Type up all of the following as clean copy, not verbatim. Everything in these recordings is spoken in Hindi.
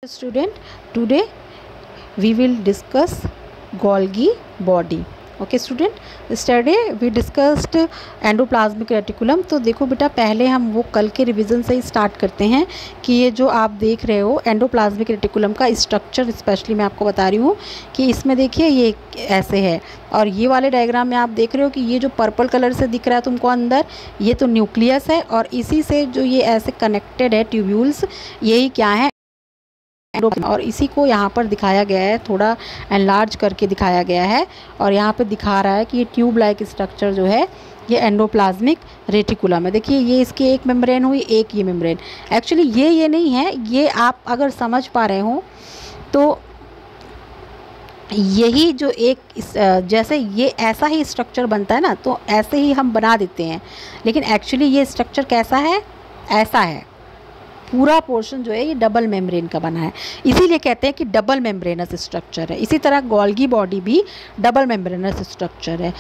Student, today we will discuss Golgi body. Okay student, yesterday we discussed endoplasmic reticulum. तो देखो बेटा, पहले हम वो कल के रिवीजन से ही स्टार्ट करते हैं कि ये जो आप देख रहे हो एंडोप्लाज्मिक रेटिकुलम का स्ट्रक्चर स्पेशली मैं आपको बता रही हूँ कि इसमें देखिए ये ऐसे है, और ये वाले डायग्राम में आप देख रहे हो कि ये जो पर्पल कलर से दिख रहा है तुमको अंदर, ये तो न्यूक्लियस है, और इसी से जो ये ऐसे कनेक्टेड है ट्यूब्यूल्स, यही क्या है, और इसी को यहाँ पर दिखाया गया है, थोड़ा एनलार्ज करके दिखाया गया है, और यहाँ पे दिखा रहा है कि ये ट्यूब लाइक स्ट्रक्चर जो है ये एंडोप्लाज्मिक रेटिकुलम है। देखिए ये इसकी एक मेम्ब्रेन हुई, एक ये मेम्ब्रेन। एक्चुअली ये नहीं है, ये आप अगर समझ पा रहे हो तो यही जो एक जैसे ये ऐसा ही स्ट्रक्चर बनता है ना, तो ऐसे ही हम बना देते हैं, लेकिन एक्चुअली ये स्ट्रक्चर कैसा है, ऐसा है। पूरा पोर्शन जो है ये डबल मेम्ब्रेन का बना है, इसीलिए कहते हैं कि डबल मेम्ब्रेनस स्ट्रक्चर है। इसी तरह गोल्गी बॉडी भी डबल मेम्ब्रेनस स्ट्रक्चर है,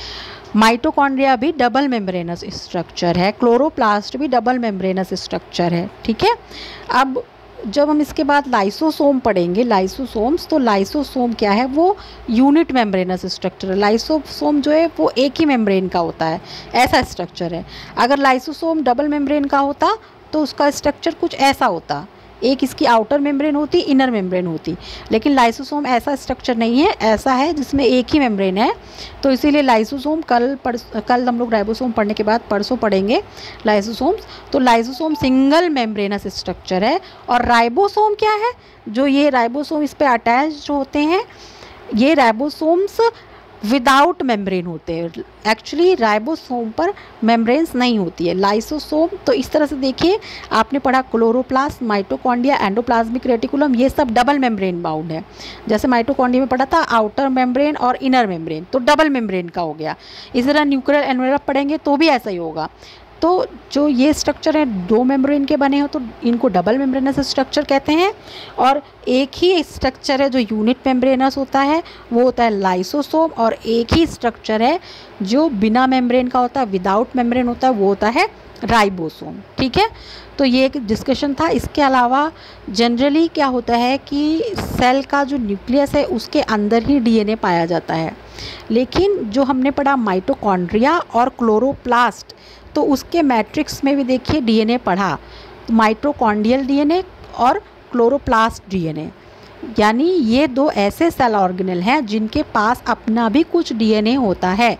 माइटोकॉन्ड्रिया भी डबल मेम्ब्रेनस स्ट्रक्चर है, क्लोरोप्लास्ट भी डबल मेम्ब्रेनस स्ट्रक्चर है। ठीक है, अब जब हम इसके बाद लाइसोसोम पढ़ेंगे, लाइसोसोम्स, तो लाइसोसोम क्या है, वो यूनिट मेम्ब्रेनस स्ट्रक्चर है। लाइसोसोम जो है वो एक ही मेम्ब्रेन का होता है, ऐसा स्ट्रक्चर है। अगर लाइसोसोम डबल मेम्ब्रेन का होता तो उसका स्ट्रक्चर कुछ ऐसा होता, एक इसकी आउटर मेम्ब्रेन होती, इनर मेम्ब्रेन होती, लेकिन लाइसोसोम ऐसा स्ट्रक्चर नहीं है, ऐसा है जिसमें एक ही मेम्ब्रेन है। तो इसीलिए लाइसोसोम कल हम लोग राइबोसोम पढ़ने के बाद परसों पढ़ेंगे लाइसोसोम्स। तो लाइसोसोम सिंगल मेम्ब्रेनस स्ट्रक्चर है, और राइबोसोम क्या है, जो ये राइबोसोम इस पर अटैच होते हैं, ये राइबोसोम्स विदाउट मेम्ब्रेन होते हैं। एक्चुअली राइबोसोम पर मेम्ब्रेन्स नहीं होती है। लाइसोसोम तो इस तरह से देखिए, आपने पढ़ा क्लोरोप्लास्ट, माइटोकॉन्ड्रिया, एंडोप्लाज्मिक रेटिकुलम, ये सब डबल मेम्ब्रेन बाउंड है। जैसे माइटोकॉन्ड्रिया में पढ़ा था आउटर मेम्ब्रेन और इनर मेम्ब्रेन, तो डबल मेम्ब्रेन का हो गया। इसी तरह न्यूक्लियर एनवेलप पढ़ेंगे तो भी ऐसा ही होगा। तो जो ये स्ट्रक्चर है दो मेम्ब्रेन के बने हो तो इनको डबल मेम्ब्रेनस स्ट्रक्चर कहते हैं, और एक ही स्ट्रक्चर है जो यूनिट मेम्ब्रेनस होता है वो होता है लाइसोसोम, और एक ही स्ट्रक्चर है जो बिना मेम्ब्रेन का होता है, विदाउट मेम्ब्रेन होता है, वो होता है राइबोसोम। ठीक है, तो ये एक डिस्कशन था। इसके अलावा जनरली क्या होता है कि सेल का जो न्यूक्लियस है उसके अंदर ही डीएनए पाया जाता है, लेकिन जो हमने पढ़ा माइटोकॉन्ड्रिया और क्लोरोप्लास्ट, तो उसके मैट्रिक्स में भी देखिए डीएनए पढ़ा, माइटोकॉन्ड्रियल डीएनए और क्लोरोप्लास्ट डीएनए, यानी ये दो ऐसे सेल ऑर्गेनेल हैं जिनके पास अपना भी कुछ डीएनए होता है।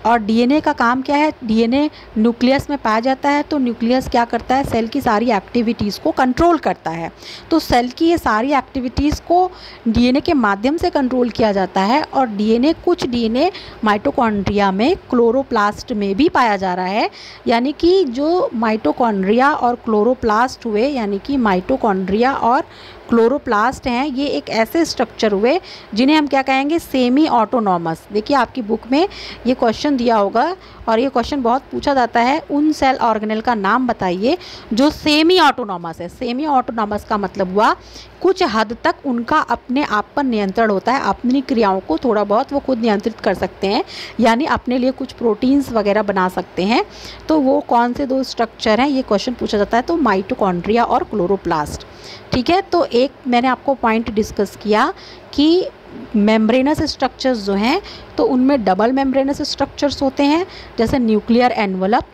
और डीएनए का काम क्या है, डीएनए न्यूक्लियस में पाया जाता है, तो न्यूक्लियस क्या करता है, सेल की सारी एक्टिविटीज़ को कंट्रोल करता है। तो सेल की ये सारी एक्टिविटीज़ को डीएनए के माध्यम से कंट्रोल किया जाता है, और कुछ डीएनए माइटोकॉन्ड्रिया में, क्लोरोप्लास्ट में भी पाया जा रहा है। यानी कि जो माइटोकॉन्ड्रिया और क्लोरोप्लास्ट हुए, यानी कि माइटोकॉन्ड्रिया और क्लोरोप्लास्ट हैं, ये एक ऐसे स्ट्रक्चर हुए जिन्हें हम क्या कहेंगे, सेमी ऑटोनॉमस। देखिए आपकी बुक में ये क्वेश्चन दिया होगा, और ये क्वेश्चन बहुत पूछा जाता है, उन सेल ऑर्गेनेल का नाम बताइए जो सेमी ऑटोनॉमस है। सेमी ऑटोनॉमस का मतलब हुआ कुछ हद तक उनका अपने आप पर नियंत्रण होता है, अपनी क्रियाओं को थोड़ा बहुत वो खुद नियंत्रित कर सकते हैं, यानी अपने लिए कुछ प्रोटीन्स वगैरह बना सकते हैं। तो वो कौन से दो स्ट्रक्चर हैं, ये क्वेश्चन पूछा जाता है, तो माइटोकॉन्ड्रिया और क्लोरोप्लास्ट। ठीक है, तो एक मैंने आपको पॉइंट डिस्कस किया कि मेम्ब्रेनस स्ट्रक्चर्स जो हैं तो उनमें डबल मेम्ब्रेनस स्ट्रक्चर्स होते हैं, जैसे न्यूक्लियर एनवलप,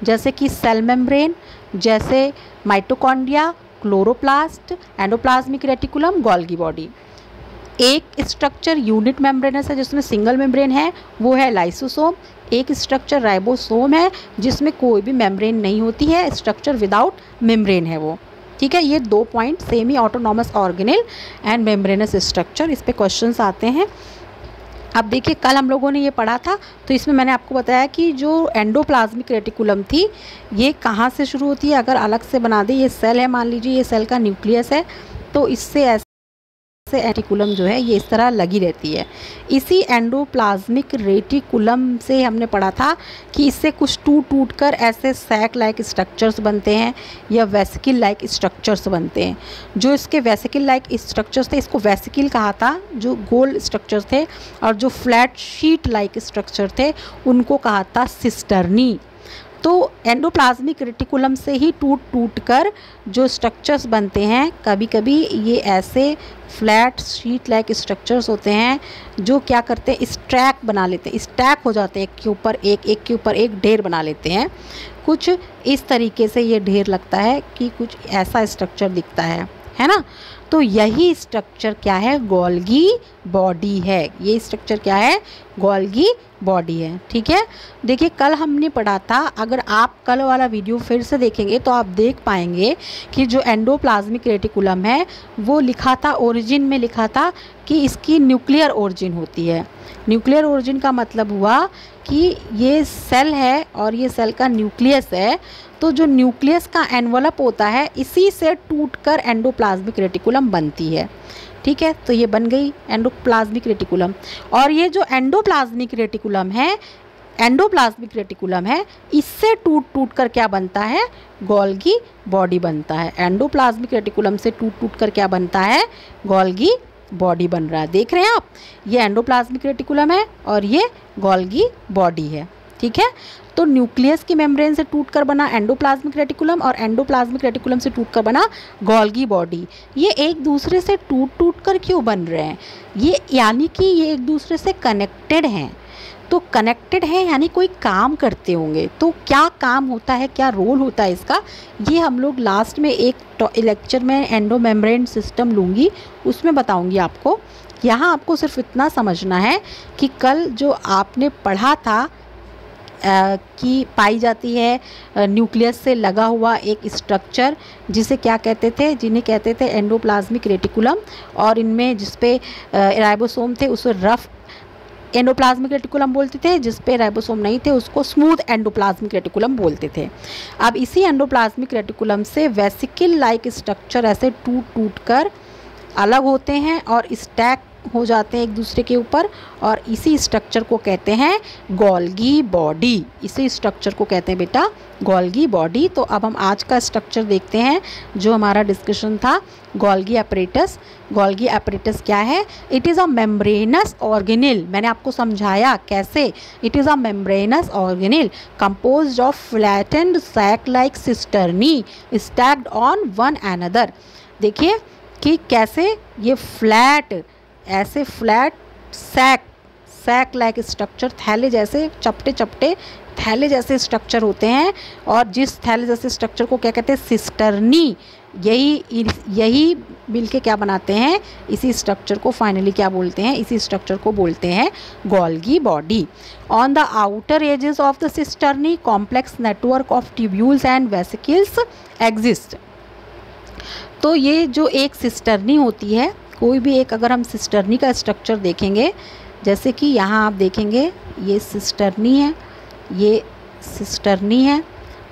जैसे कि सेल मेम्ब्रेन, जैसे mitochondria, chloroplast, endoplasmic reticulum, Golgi body. एक स्ट्रक्चर यूनिट मेम्ब्रेनस है जिसमें सिंगल मेम्ब्रेन है, वो है लाइसोसोम। एक स्ट्रक्चर राइबोसोम है जिसमें कोई भी मेम्ब्रेन नहीं होती है, स्ट्रक्चर विदाउट मेम्ब्रेन है वो। ठीक है, ये दो point, semi autonomous organelle and membranous structure, इस पे क्वेश्चंस आते हैं। अब देखिए कल हम लोगों ने ये पढ़ा था, तो इसमें मैंने आपको बताया कि जो एंडोप्लाज्मिक रेटिकुलम थी ये कहाँ से शुरू होती है। अगर अलग से बना दे, ये सेल है, मान लीजिए ये सेल का न्यूक्लियस है, तो इससे ऐसे रेटिकुलम जो है ये इस तरह लगी रहती है। इसी एंडोप्लाज्मिक रेटिकुलम से हमने पढ़ा था कि इससे कुछ टूट कर ऐसे सैक लाइक स्ट्रक्चर्स बनते हैं या वेसिकल लाइक स्ट्रक्चर्स बनते हैं। जो इसके वेसिकल लाइक स्ट्रक्चर्स थे, इसको वेसिकल कहा था जो गोल स्ट्रक्चर्स थे, और जो फ्लैट शीट लाइक स्ट्रक्चर थे उनको कहा था सिस्टर्नी। तो एंडोप्लाज्मिक रेटिकुलम से ही टूट कर जो स्ट्रक्चर्स बनते हैं, कभी कभी ये ऐसे फ्लैट शीट लाइक स्ट्रक्चर्स होते हैं जो क्या करते हैं, स्टैक बना लेते हैं, स्टैक हो जाते हैं, एक के ऊपर एक ढेर बना लेते हैं। कुछ इस तरीके से ये ढेर लगता है कि कुछ ऐसा स्ट्रक्चर दिखता है ना। तो यही स्ट्रक्चर क्या है, गोल्गी बॉडी है। ये स्ट्रक्चर क्या है, गोल्गी बॉडी है। ठीक है, देखिए कल हमने पढ़ा था, अगर आप कल वाला वीडियो फिर से देखेंगे तो आप देख पाएंगे कि जो एंडोप्लाज्मिक रेटिकुलम है वो लिखा था, ओरिजिन में लिखा था कि इसकी न्यूक्लियर ओरिजिन होती है। न्यूक्लियर ओरिजिन का मतलब हुआ कि ये सेल है और ये सेल का न्यूक्लियस है, तो जो न्यूक्लियस का एनवलप होता है इसी से टूटकर एंडोप्लाज्मिक रेटिकुलम बनती है। ठीक है, तो ये बन गई एंडोप्लाज्मिक रेटिकुलम। और ये जो एंडोप्लाज्मिक रेटिकुलम है इससे टूट कर क्या बनता है, गोल्गी बॉडी बनता है। एंडोप्लाज्मिक रेटिकुलम से टूट कर क्या बनता है, गोल्गी बॉडी बन रहा है। देख रहे हैं आप, ये एंडोप्लाज्मिक रेटिकुलम है और ये गोल्गी बॉडी है। ठीक है, तो न्यूक्लियस की मेम्ब्रेन से टूटकर बना एंडोप्लाज्मिक रेटिकुलम और एंडोप्लाज्मिक रेटिकुलम से टूटकर बना गोल्गी बॉडी। ये एक दूसरे से टूट कर क्यों बन रहे हैं, ये यानी कि ये एक दूसरे से कनेक्टेड हैं। तो कनेक्टेड है यानी कोई काम करते होंगे। तो क्या काम होता है, क्या रोल होता है इसका, ये हम लोग लास्ट में एक लेक्चर में एंडो मेम्ब्रेन सिस्टम लूँगी, उसमें बताऊँगी आपको। यहाँ आपको सिर्फ इतना समझना है कि कल जो आपने पढ़ा था कि पाई जाती है न्यूक्लियस से लगा हुआ एक स्ट्रक्चर जिसे क्या कहते थे, जिन्हें कहते थे एंडोप्लाज्मिक रेटिकुलम, और इनमें जिस पे राइबोसोम थे उसे रफ एंडोप्लाज्मिक रेटिकुलम बोलते थे, जिस पे राइबोसोम नहीं थे उसको स्मूथ एंडोप्लाज्मिक रेटिकुलम बोलते थे। अब इसी एंडोप्लाज्मिक रेटिकुलम से वेसिकल लाइक स्ट्रक्चर ऐसे टूट कर अलग होते हैं और स्टैक हो जाते हैं एक दूसरे के ऊपर, और इसी स्ट्रक्चर को कहते हैं गोल्गी बॉडी। इसी स्ट्रक्चर को कहते हैं बेटा गोल्गी बॉडी। तो अब हम आज का स्ट्रक्चर देखते हैं जो हमारा डिस्कशन था, गोल्गी एपरेटस। गोल्गी एपरेटस क्या है, it is a membranous organelle. मैंने आपको समझाया कैसे, it is a membranous organelle composed of flattened sac like cisternae stacked on one another. देखिए कि कैसे ये फ्लैट, ऐसे फ्लैट सैक लाइक स्ट्रक्चर, थैले जैसे चपटे थैले जैसे स्ट्रक्चर होते हैं, और जिस थैले जैसे स्ट्रक्चर को क्या कहते हैं, सिस्टर्नी। यही मिलके क्या बनाते हैं, इसी स्ट्रक्चर को फाइनली क्या बोलते हैं, इसी स्ट्रक्चर को बोलते हैं Golgi body. On the outer edges of the cisternae complex network of tubules and vesicles exist. तो ये जो एक सिस्टर्नी होती है, कोई भी एक, अगर हम सिस्टर्नी का स्ट्रक्चर देखेंगे, जैसे कि यहाँ आप देखेंगे ये सिस्टर्नी है, ये सिस्टर्नी है,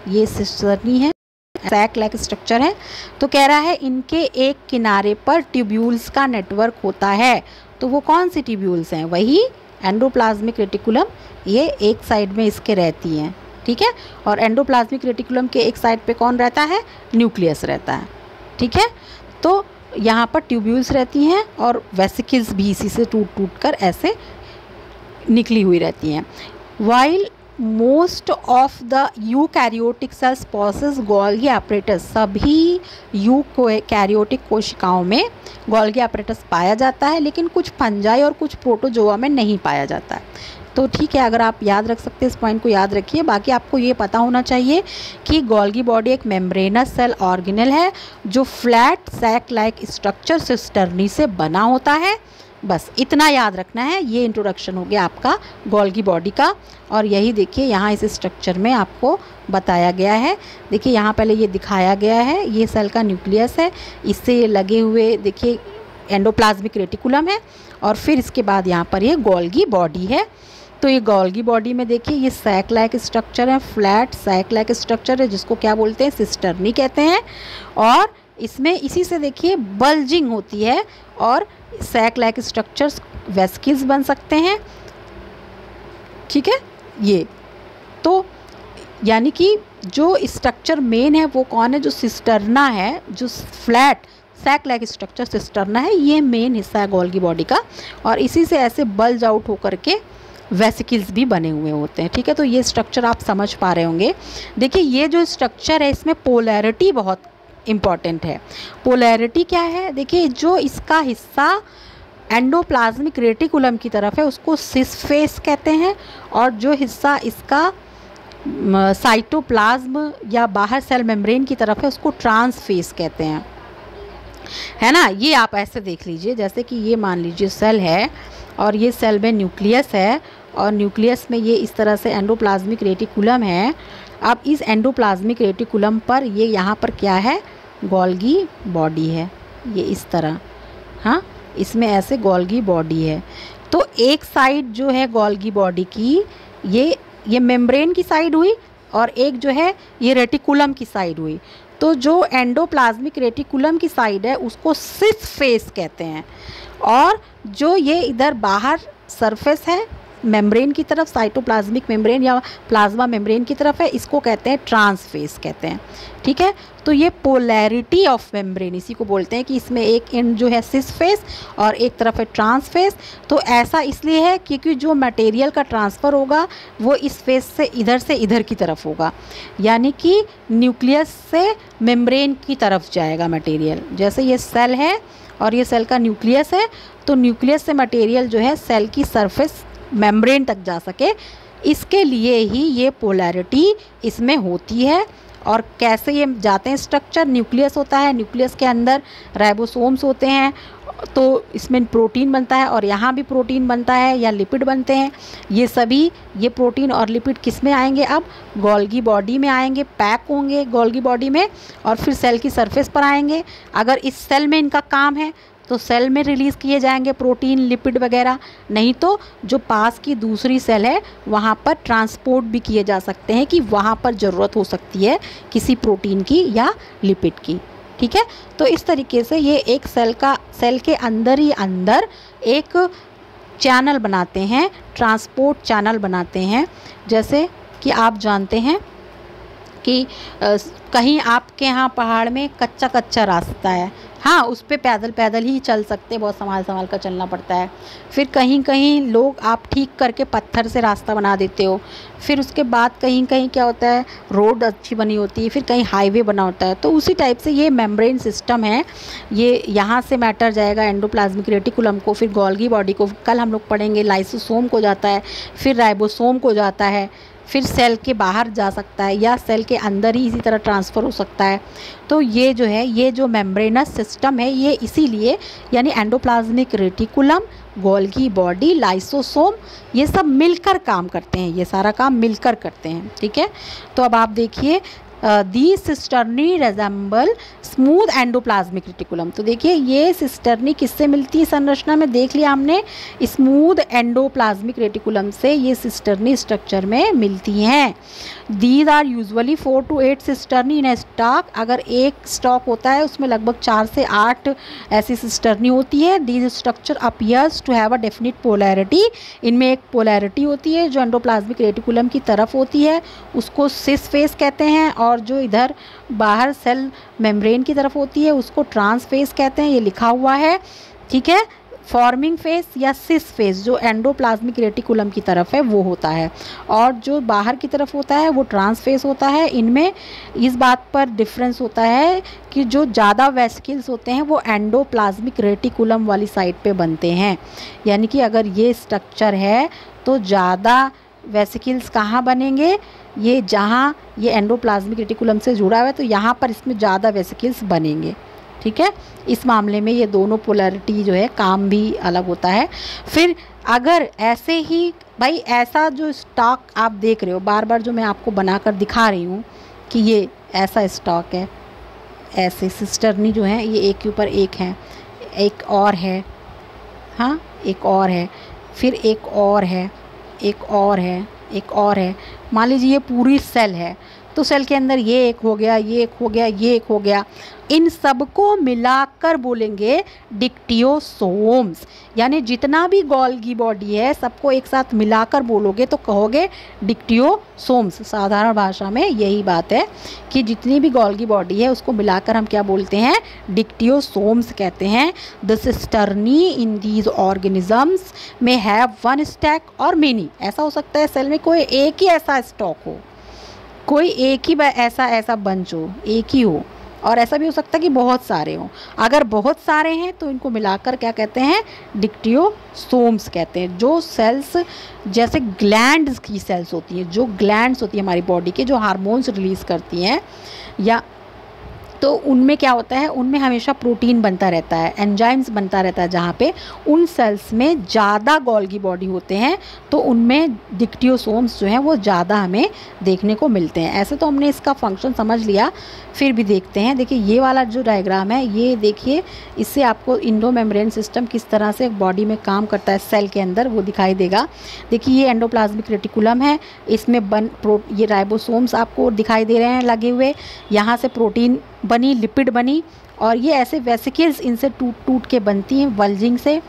ये सिस्टर्नी है, सैक लाइक स्ट्रक्चर है। तो कह रहा है इनके एक किनारे पर ट्यूब्यूल्स का नेटवर्क होता है। तो वो कौन सी ट्यूब्यूल्स हैं, वही एंडोप्लाज्मिक रेटिकुलम, ये एक साइड में इसके रहती हैं। ठीक है, और एंडोप्लाज्मिक रेटिकुलम के एक साइड पे कौन रहता है, न्यूक्लियस रहता है। ठीक है, तो यहाँ पर ट्यूब्यूल्स रहती हैं और वेसिकल्स भी इसी से टूट कर ऐसे निकली हुई रहती हैं। While most of the eukaryotic cells possesses Golgi apparatus, सभी यूकैरियोटिक कोशिकाओं में गोल्गी एपरेटस पाया जाता है, लेकिन कुछ फंजाई और कुछ प्रोटोजोआ में नहीं पाया जाता है। तो ठीक है, अगर आप याद रख सकते हैं इस पॉइंट को याद रखिए। बाकी आपको ये पता होना चाहिए कि गोल्गी बॉडी एक मेम्ब्रेनस सेल ऑर्गेनेल है जो flat sac like structure cisternae से बना होता है। बस इतना याद रखना है। ये इंट्रोडक्शन हो गया आपका गोल्गी बॉडी का। और यही देखिए यहाँ इस स्ट्रक्चर में आपको बताया गया है। देखिए यहाँ पहले ये दिखाया गया है, ये सेल का न्यूक्लियस है, इससे लगे हुए देखिए एंडोप्लाज्मिक रेटिकुलम है, और फिर इसके बाद यहाँ पर ये गोल्गी बॉडी है। तो ये गोल्गी बॉडी में देखिए ये सैक लाइक स्ट्रक्चर है, फ्लैट सैक लाइक स्ट्रक्चर है, जिसको क्या बोलते हैं, सिस्टर्नी कहते हैं। और इसमें इसी से देखिए बल्जिंग होती है और सैक लाइक स्ट्रक्चर्स वेसिकल्स बन सकते हैं। ठीक है, ये तो यानी कि जो स्ट्रक्चर मेन है वो कौन है, जो सिस्टर्ना है, जो flat sac like structure cisterna है, ये मेन हिस्सा है गोल्गी बॉडी का। और इसी से ऐसे बल्ज आउट होकर के वेसिकल्स भी बने हुए होते हैं। ठीक है, तो ये स्ट्रक्चर आप समझ पा रहे होंगे। देखिए ये जो स्ट्रक्चर है इसमें पोलैरिटी बहुत इम्पॉर्टेंट है। पोलैरिटी क्या है, देखिए जो इसका हिस्सा एंडोप्लाज्मिक रेटिकुलम की तरफ है उसको सिस फेस कहते हैं, और जो हिस्सा इसका साइटोप्लाज्म या बाहर सेल मेम्ब्रेन की तरफ है उसको ट्रांस फेस कहते हैं, है ना। ये आप ऐसे देख लीजिए, जैसे कि ये मान लीजिए सेल है और ये सेल में न्यूक्लियस है और न्यूक्लियस में ये इस तरह से एंडोप्लाज्मिक रेटिकुलम है। अब इस एंडोप्लाज्मिक रेटिकुलम पर ये यहाँ पर क्या है, गोल्गी बॉडी है, ये इस तरह, हाँ इसमें ऐसे गोल्गी बॉडी है। तो एक साइड जो है गोल्गी बॉडी की ये मेम्ब्रेन की साइड हुई और एक जो है ये रेटिकुलम की साइड हुई। तो जो एंडोप्लाज्मिक रेटिकुलम की साइड है उसको सिस फेस कहते हैं, और जो ये इधर बाहर सरफेस है मेम्ब्रेन की तरफ, साइटोप्लाज्मिक मेम्ब्रेन या प्लाज्मा मेम्ब्रेन की तरफ है, इसको कहते हैं ट्रांसफेस कहते हैं। ठीक है, तो ये पोलैरिटी ऑफ मेम्ब्रेन इसी को बोलते हैं कि इसमें एक एंड जो है सिस फेस और एक तरफ है ट्रांसफेस। तो ऐसा इसलिए है क्योंकि जो मटेरियल का ट्रांसफ़र होगा वो इस फेस से इधर की तरफ होगा, यानी कि न्यूक्लियस से मेम्ब्रेन की तरफ जाएगा मटेरियल। जैसे ये सेल है और ये सेल का न्यूक्लियस है, तो न्यूक्लियस से मटेरियल जो है सेल की सरफेस मेम्ब्रेन तक जा सके, इसके लिए ही ये पोलैरिटी इसमें होती है। और कैसे ये जाते हैं, स्ट्रक्चर न्यूक्लियस होता है, न्यूक्लियस के अंदर राइबोसोम्स होते हैं, तो इसमें प्रोटीन बनता है और यहाँ भी प्रोटीन बनता है या लिपिड बनते हैं। ये प्रोटीन और लिपिड किस में आएंगे, अब गोल्गी बॉडी में आएंगे, पैक होंगे गोल्गी बॉडी में और फिर सेल की सरफेस पर आएंगे। अगर इस सेल में इनका काम है तो सेल में रिलीज़ किए जाएंगे प्रोटीन लिपिड वगैरह, नहीं तो जो पास की दूसरी सेल है वहाँ पर ट्रांसपोर्ट भी किए जा सकते हैं कि वहाँ पर ज़रूरत हो सकती है किसी प्रोटीन की या लिपिड की। ठीक है, तो इस तरीके से ये एक सेल के अंदर ही अंदर एक चैनल बनाते हैं, ट्रांसपोर्ट चैनल बनाते हैं। जैसे कि आप जानते हैं कि कहीं आपके यहाँ पहाड़ में कच्चा रास्ता है, हाँ उस पे पैदल ही चल सकते, बहुत संभाल कर चलना पड़ता है। फिर कहीं लोग आप ठीक करके पत्थर से रास्ता बना देते हो। फिर उसके बाद कहीं क्या होता है, रोड अच्छी बनी होती है, फिर कहीं हाईवे बना होता है। तो उसी टाइप से ये मेम्ब्रेन सिस्टम है, ये यहाँ से मैटर जाएगा एंडोप्लाज्मिक रेटिकुलम को, फिर गोल्गी बॉडी को, कल हम लोग पढ़ेंगे लाइसोसोम को जाता है, फिर राइबोसोम को जाता है, फिर सेल के बाहर जा सकता है या सेल के अंदर ही इसी तरह ट्रांसफ़र हो सकता है। तो ये जो है, ये जो मेम्ब्रेनस सिस्टम है, ये इसीलिए यानी endoplasmic reticulum, Golgi body, lysosome, ये सब मिलकर काम करते हैं, ये सारा काम मिलकर करते हैं। ठीक है, तो अब आप देखिए दी सिस्टर्नी रेजेंबल स्मूथ एंडोप्लाज्मिक रेटिकुलम। तो देखिए ये सिस्टर्नी किससे मिलती है संरचना में, देख लिया हमने, स्मूथ एंडोप्लाज्मिक रेटिकुलम से ये सिस्टर्नी स्ट्रक्चर में मिलती हैं। These are usually 4 to 8 cisternae in a stack. अगर एक स्टॉक होता है उसमें लगभग 4 से 8 ऐसी सिस्टर्नी होती है। These structure appears to have a definite polarity. इनमें एक पोलैरिटी होती है जो एंडोप्लाज्मिक रेटिकुलम की तरफ होती है, उसको सिस फेस कहते हैं, और जो इधर बाहर सेल मेम्ब्रेन की तरफ होती है उसको ट्रांस फेस कहते हैं, ये लिखा हुआ है। ठीक है, फॉर्मिंग फेस या सिस फेस जो एंडोप्लाज्मिक रेटिकुलम की तरफ है वो होता है, और जो बाहर की तरफ होता है वो ट्रांस फेस होता है। इनमें इस बात पर डिफरेंस होता है कि जो ज़्यादा वेसिकल्स होते हैं वो एंडोप्लाज्मिक रेटिकुलम वाली साइड पे बनते हैं, यानी कि अगर ये स्ट्रक्चर है तो ज़्यादा वेसिकल्स कहाँ बनेंगे, ये जहाँ ये एंडोप्लाज्मिक रेटिकुलम से जुड़ा हुआ है तो यहाँ पर इसमें ज़्यादा वेसिकल्स बनेंगे। ठीक है, इस मामले में ये दोनों पोलैरिटी जो है काम भी अलग होता है। फिर अगर ऐसे ही भाई ऐसा जो स्टॉक आप देख रहे हो बार बार जो मैं आपको बनाकर दिखा रही हूँ कि ये ऐसा स्टॉक है, ऐसे सिस्टर्नी जो है ये एक के ऊपर एक है, एक और है, हाँ एक और है, फिर एक और है, एक और है, एक और है। मान लीजिए ये पूरी सेल है, तो सेल के अंदर ये एक हो गया, ये एक हो गया, ये एक हो गया, इन सबको मिलाकर बोलेंगे डिक्टियोसोम्स। यानी जितना भी गोल्गी बॉडी है सबको एक साथ मिलाकर बोलोगे तो कहोगे डिक्टियोसोम्स। साधारण भाषा में यही बात है कि जितनी भी गोल्गी बॉडी है उसको मिलाकर हम क्या बोलते हैं, डिक्टियोसोम्स कहते हैं। The cisternae in these organisms में हैव वन स्टैक और मेनी। ऐसा हो सकता है सेल में कोई एक ही ऐसा स्टॉक हो, कोई एक ही ऐसा बंच हो, एक ही हो, और ऐसा भी हो सकता है कि बहुत सारे हों। अगर बहुत सारे हैं तो इनको मिलाकर क्या कहते हैं, डिक्टियोसोम्स कहते हैं। जो सेल्स जैसे ग्लैंड्स की सेल्स होती हैं, जो ग्लैंड्स होती है हमारी बॉडी के, जो हार्मोन्स रिलीज़ करती हैं, या तो उनमें क्या होता है, उनमें हमेशा प्रोटीन बनता रहता है, एंजाइम्स बनता रहता है। जहाँ पे उन सेल्स में ज़्यादा गोल्गी बॉडी होते हैं तो उनमें डिक्टियोसोम्स जो हैं वो ज़्यादा हमें देखने को मिलते हैं। ऐसे तो हमने इसका फंक्शन समझ लिया, फिर भी देखते हैं। देखिए ये वाला जो डायग्राम है, ये देखिए, इससे आपको एंडोमेम्ब्रेन सिस्टम किस तरह से बॉडी में काम करता है सेल के अंदर वो दिखाई देगा। देखिए ये एंडोप्लाज्मिक रेटिकुलम है, इसमें ये राइबोसोम्स आपको दिखाई दे रहे हैं लगे हुए, यहाँ से प्रोटीन बनी, लिपिड बनी, और ये ऐसे वेसिकल्स इनसे टूट के बनती हैं वल्जिंग से,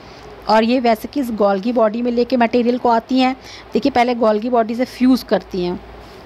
और ये वेसिकल्स गोल्गी बॉडी में लेके मटेरियल को आती हैं। देखिए पहले गोल्गी बॉडी से फ्यूज़ करती हैं,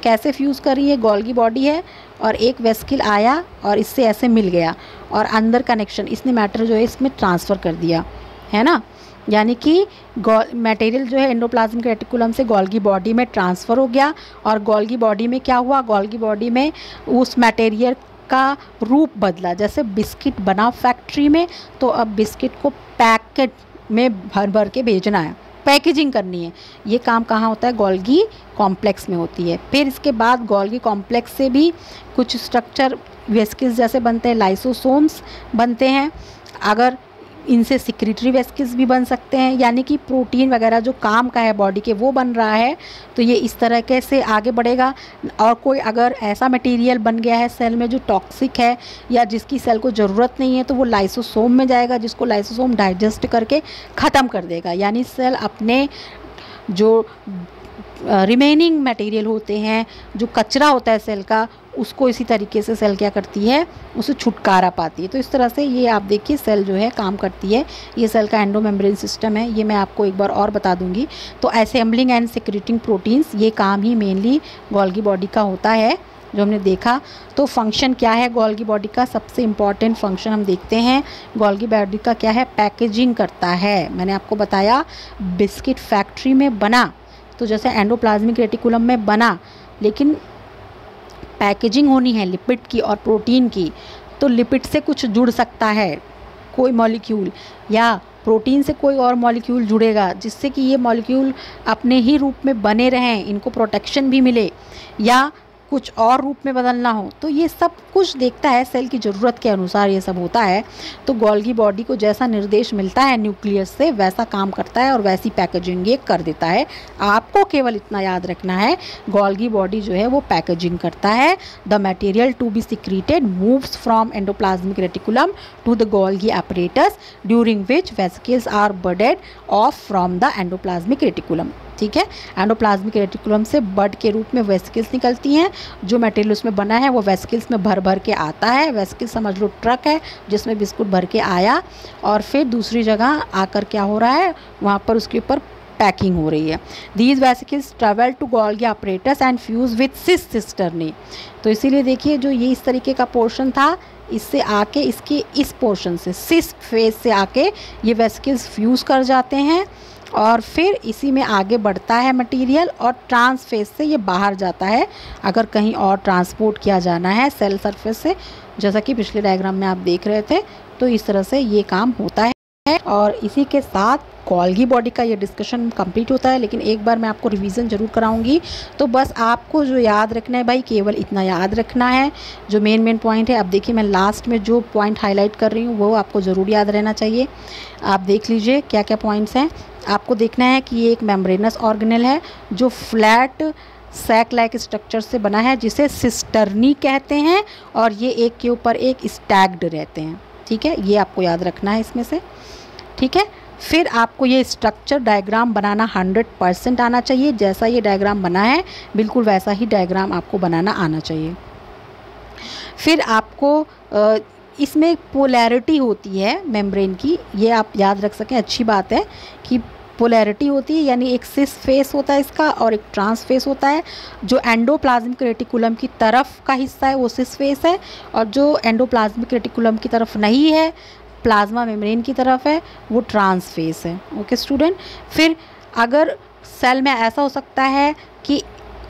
कैसे फ्यूज़ कर रही है, गोल्गी बॉडी है और एक वेसिकल आया और इससे ऐसे मिल गया, और अंदर कनेक्शन इसने मैटर जो है इसमें ट्रांसफ़र कर दिया, है ना। यानी कि मटेरियल जो है एंडोप्लाज्मिक रेटिकुलम से गोल्गी बॉडी में ट्रांसफ़र हो गया, और गोल्गी बॉडी में क्या हुआ, गोल्गी बॉडी में उस मटेरियल का रूप बदला। जैसे बिस्किट बना फैक्ट्री में, तो अब बिस्किट को पैकेट में भर भर के भेजना है, पैकेजिंग करनी है। ये काम कहाँ होता है, गोल्गी कॉम्प्लेक्स में होती है। फिर इसके बाद गोल्गी कॉम्प्लेक्स से भी कुछ स्ट्रक्चर वेसिकल्स जैसे बनते हैं, लाइसोसोम्स बनते हैं। अगर इनसे सिक्रेटरी वेसिकल्स भी बन सकते हैं, यानी कि प्रोटीन वगैरह जो काम का है बॉडी के वो बन रहा है, तो ये इस तरह से आगे बढ़ेगा। और कोई अगर ऐसा मटेरियल बन गया है सेल में जो टॉक्सिक है या जिसकी सेल को ज़रूरत नहीं है, तो वो लाइसोसोम में जाएगा, जिसको लाइसोसोम डाइजेस्ट करके ख़त्म कर देगा। यानी सेल अपने जो रिमेनिंग मटेरियल होते हैं, जो कचरा होता है सेल का, उसको इसी तरीके से सेल क्या करती है, उसे छुटकारा पाती है। तो इस तरह से ये आप देखिए सेल जो है काम करती है। ये सेल का एंडोमेम्ब्रेन सिस्टम है, ये मैं आपको एक बार और बता दूंगी। तो असेंबलिंग एंड सिक्रेटिंग प्रोटीन्स, ये काम ही मेनली गोल्गी बॉडी का होता है जो हमने देखा। तो फंक्शन क्या है गोल्गी बॉडी का, सबसे इम्पॉर्टेंट फंक्शन हम देखते हैं। गोल्गी बॉडी का क्या है, पैकेजिंग करता है। मैंने आपको बताया बिस्किट फैक्ट्री में बना, तो जैसे एंडोप्लाज्मिक रेटिकुलम में बना, लेकिन पैकेजिंग होनी है लिपिड की और प्रोटीन की, तो लिपिड से कुछ जुड़ सकता है कोई मॉलिक्यूल, या प्रोटीन से कोई और मॉलिक्यूल जुड़ेगा, जिससे कि ये मॉलिक्यूल अपने ही रूप में बने रहें, इनको प्रोटेक्शन भी मिले, या कुछ और रूप में बदलना हो। तो ये सब कुछ देखता है, सेल की ज़रूरत के अनुसार ये सब होता है। तो गोल्गी बॉडी को जैसा निर्देश मिलता है न्यूक्लियस से, वैसा काम करता है और वैसी पैकेजिंग ये कर देता है। आपको केवल इतना याद रखना है, गोल्गी बॉडी जो है वो पैकेजिंग करता है। The material to be secreted moves from endoplasmic reticulum to the Golgi apparatus during which vesicles are budded off from the endoplasmic reticulum. ठीक है, एंडोप्लाज्मिक रेटिकुलम से बड के रूप में वेसिकल्स निकलती हैं। जो मटेरियल उसमें बना है वो वेसिकल्स में भर भर के आता है। वेसिकल्स समझ लो ट्रक है जिसमें बिस्कुट भर के आया, और फिर दूसरी जगह आकर क्या हो रहा है, वहाँ पर उसके ऊपर पैकिंग हो रही है। These vesicles travel to Golgi apparatus and fuse with cis cisternae. तो इसीलिए देखिए जो ये इस तरीके का पोर्शन था, इससे आके इसके इस पोर्शन से सिस फेज से आके ये वेसिकल्स फ्यूज़ कर जाते हैं, और फिर इसी में आगे बढ़ता है मटेरियल, और ट्रांस फेज से ये बाहर जाता है अगर कहीं और ट्रांसपोर्ट किया जाना है सेल सरफेस से, जैसा कि पिछले डायग्राम में आप देख रहे थे। तो इस तरह से ये काम होता है, और इसी के साथ गोल्गी बॉडी का ये डिस्कशन कंप्लीट होता है। लेकिन एक बार मैं आपको रिवीजन ज़रूर कराऊंगी। तो बस आपको जो याद रखना है भाई, केवल इतना याद रखना है जो मेन पॉइंट है। अब देखिए मैं लास्ट में जो पॉइंट हाईलाइट कर रही हूँ वो आपको ज़रूर याद रहना चाहिए। आप देख लीजिए क्या क्या पॉइंट्स हैं। आपको देखना है कि ये एक मेम्ब्रेनस ऑर्गेनेल है जो फ्लैट सैक लाइक स्ट्रक्चर से बना है, जिसे सिस्टर्नी कहते हैं, और ये एक के ऊपर एक स्टैक्ड रहते हैं। ठीक है, ये आपको याद रखना है इसमें से। ठीक है, फिर आपको ये स्ट्रक्चर डायग्राम बनाना 100% आना चाहिए। जैसा ये डायग्राम बना है बिल्कुल वैसा ही डायग्राम आपको बनाना आना चाहिए। फिर आपको इसमें पोलैरिटी होती है मेम्ब्रेन की, ये आप याद रख सकें, अच्छी बात है कि पोलैरिटी होती है, यानी एक सिस फेस होता है इसका और एक ट्रांस फेस होता है। जो एंडोप्लाज्मिक रेटिकुलम की तरफ का हिस्सा है वो सिस फेस है, और जो एंडोप्लाज्मिक रेटिकुलम की तरफ नहीं है, प्लाज्मा मेम्ब्रेन की तरफ है, वो ट्रांस फेस है। Okay student. फिर अगर सेल में ऐसा हो सकता है कि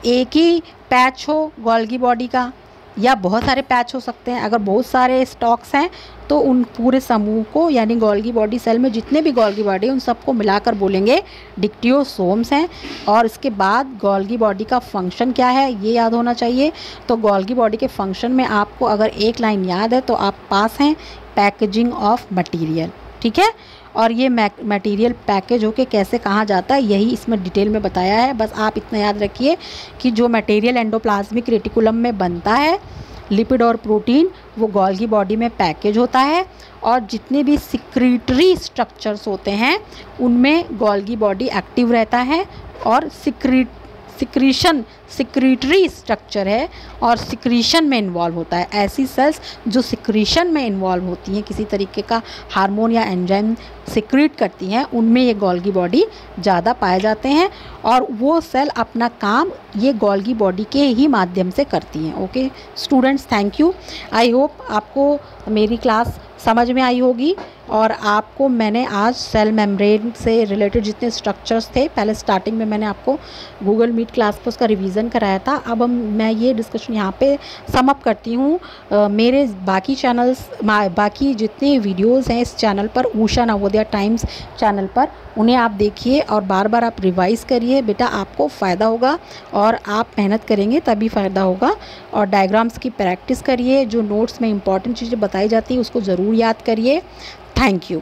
एक ही पैच हो गोल्गी बॉडी का, या बहुत सारे पैच हो सकते हैं। अगर बहुत सारे स्टॉक्स हैं तो उन पूरे समूह को, यानी गोल्गी बॉडी सेल में जितने भी गोल्गी बॉडी उन सबको मिलाकर बोलेंगे डिक्टियोसोम्स हैं। और इसके बाद गोल्गी बॉडी का फंक्शन क्या है ये याद होना चाहिए। तो गोल्गी बॉडी के फंक्शन में आपको अगर एक लाइन याद है तो आप पास हैं, पैकेजिंग ऑफ मटीरियल, ठीक है। और ये मटेरियल पैकेज होके कैसे कहाँ जाता है यही इसमें डिटेल में बताया है। बस आप इतना याद रखिए कि जो मटेरियल एंडोप्लाज्मिक रेटिकुलम में बनता है, लिपिड और प्रोटीन, वो गोल्गी बॉडी में पैकेज होता है। और जितने भी सिक्रीटरी स्ट्रक्चर्स होते हैं उनमें गोल्गी बॉडी एक्टिव रहता है। और सिक्रीटरी स्ट्रक्चर है और सिक्रीशन में इन्वॉल्व होता है। ऐसी सेल्स जो सिक्रीशन में इन्वॉल्व होती हैं, किसी तरीके का हार्मोन या एंजाइम सिक्रीट करती हैं, उनमें ये गोल्गी बॉडी ज़्यादा पाए जाते हैं। और वो सेल अपना काम ये गोल्गी बॉडी के ही माध्यम से करती हैं। Okay students, thank you. I hope आपको मेरी क्लास समझ में आई होगी। और आपको मैंने आज सेल मेम्ब्रेन से रिलेटेड जितने स्ट्रक्चर्स थे, पहले स्टार्टिंग में मैंने आपको गूगल मीट क्लास पर उसका रिवीजन कराया था। अब मैं ये डिस्कशन यहाँ पे सम अप करती हूँ। मेरे बाकी चैनल्स, बाकी जितने वीडियोस हैं इस चैनल पर, उषा नवोदया टाइम्स चैनल पर, उन्हें आप देखिए और बार बार आप रिवाइज करिए। बेटा आपको फ़ायदा होगा और आप मेहनत करेंगे तभी फ़ायदा होगा। और डायग्राम्स की प्रैक्टिस करिए, जो नोट्स में इंपॉर्टेंट चीज़ें बताई जाती हैं उसको ज़रूर याद करिए। Thank you.